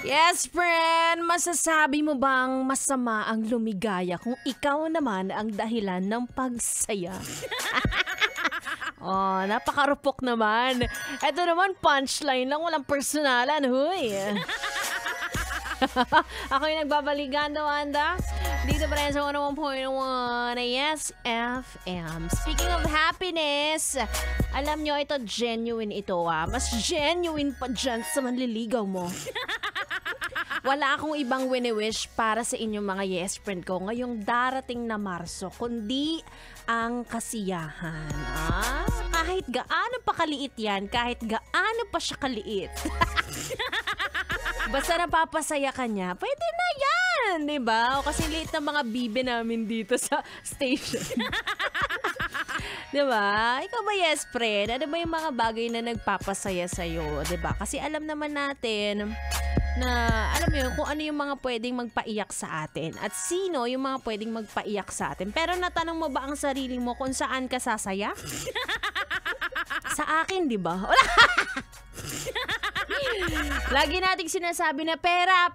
Yes, friend! Masasabi mo bang masama ang lumigaya kung ikaw naman ang dahilan ng pagsaya? Oh, napakarupok naman. Ito naman, punchline lang, walang personalan, huy. Ako yung nagbabalikan, Wanda. Dito pa rin sa 101.1 na Yes FM. Speaking of happiness, alam nyo, ito genuine ito Mas genuine pa dyan sa manliligaw mo. Wala akong ibang wini-wish para sa inyong mga yes friend ko ngayong darating na Marso, kundi ang kasiyahan. Kahit gaano pa kaliit yan, kahit gaano pa siya kaliit. Basta napapasaya ka niya, pwede na yan, diba? O kasi liit na mga bibe namin dito sa station. Diba? Ikaw ba yes friend? Ano ba yung mga bagay na nagpapasaya sa'yo? Diba? Kasi alam naman natin na, alam mo yun, kung ano yung mga pwedeng magpaiyak sa atin at sino yung mga pwedeng magpaiyak sa atin. Pero natanong mo ba ang sarili mo kung saan ka sasaya? Sa akin, diba? Wala! Lagi nating sinasabi na pera,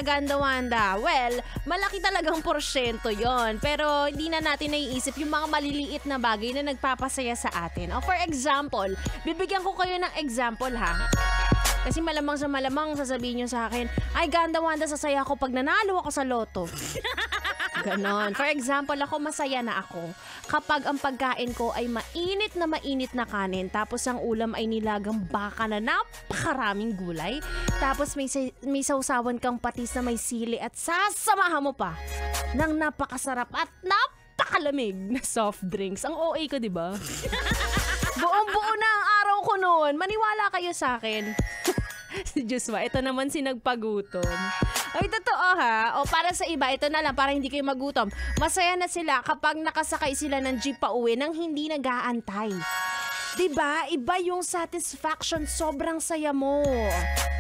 ganda Wanda. Well, malaki talagang porsyento yon. Pero hindi na natin naiisip yung mga maliliit na bagay na nagpapasaya sa atin. O for example, bibigyan ko kayo ng example ha. Kasi malamang sa malamang sasabihin nyo sa akin, ay ganda Wanda, sasaya ako pag nanalo ako sa loto. Ganon. For example, ako masaya na ako kapag ang pagkain ko ay mainit na kanin, tapos ang ulam ay nilagang baka na napakaraming gulay, tapos may sausawan kang patis na may sili at sasamahan mo pa ng napakasarap at napakalamig na soft drinks. Ang OA ko, diba? Buong-buo na ang araw ko noon. Maniwala kayo sa akin. Si Joshua, ito naman si nagpagutom. Ay, totoo ha. O para sa iba, ito na lang, para hindi kayo magutom. Masaya na sila kapag nakasakay sila ng jeep pa uwi nang hindi nag-aantay. Diba? Iba yung satisfaction. Sobrang saya mo.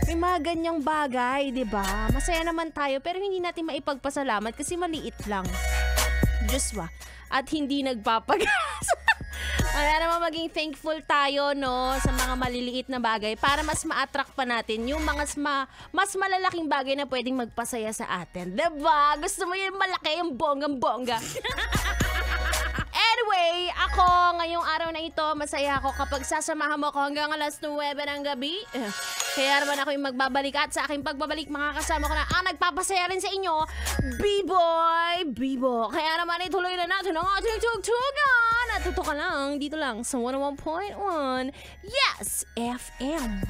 May mga ganyang bagay, diba? Masaya naman tayo, pero hindi natin maipagpasalamat kasi maliit lang. Joshua. At hindi nagpapagas. Kaya naman maging thankful tayo, no, sa mga maliliit na bagay para mas ma-attract pa natin yung mga mas malalaking bagay na pwedeng magpasaya sa atin. Diba? Gusto mo yung malaki, yung bonggang-bongga. Anyway, ako ngayong araw na ito, masaya ako kapag sasamahan mo ko hanggang alas 9 ng gabi. Kaya naman ako yung magbabalik at sa aking pagbabalik, makakasama ko na ang nagpapasaya rin sa inyo, B-Boy Bibo. Kaya naman ituloy na natin ang ating tugtugan. At tuto ka lang, dito lang sa 101.1 Yes FM.